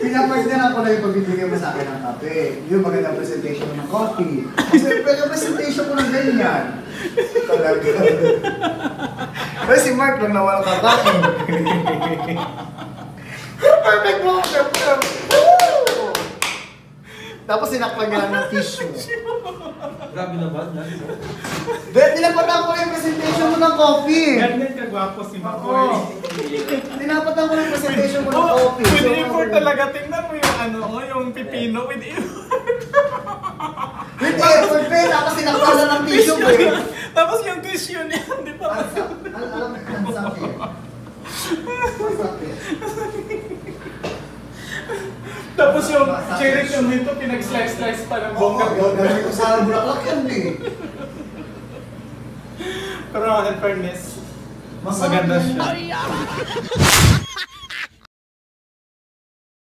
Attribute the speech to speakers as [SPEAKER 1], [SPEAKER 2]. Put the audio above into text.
[SPEAKER 1] Pinapartner ako na yung pagbibigay mo sa akin ng kape. Yung magandang presentation mo ng coffee. Kasi presentation ko ng ganyan. Talaga. Pero si Mark lang nawala kakain. Perfect mo! Tapos sinakpan niya lang ng tissue.
[SPEAKER 2] Grabe naman,
[SPEAKER 1] Dahil nilapatan ko yung presentation mo ng coffee.
[SPEAKER 3] Ganyan kagwapo si Makoy.
[SPEAKER 1] Nilapatan ko yung presentation mo ng coffee.
[SPEAKER 3] With effort talaga. Tingnan mo yung ano, yung pipino with effort.
[SPEAKER 1] With effort, pe. Tapos sinakpan lang ng tissue, pe.
[SPEAKER 3] Tapos yung tissue niya, di ba?
[SPEAKER 1] Alam mo, ang sakit. Ang sakit.
[SPEAKER 3] Tapos yung cherry yung dito, pinag-slice-slice pa ng bongga.
[SPEAKER 1] Oo, gagawin ko sa bulaklak yan, eh.
[SPEAKER 3] Pero in fairness, mas maganda siya.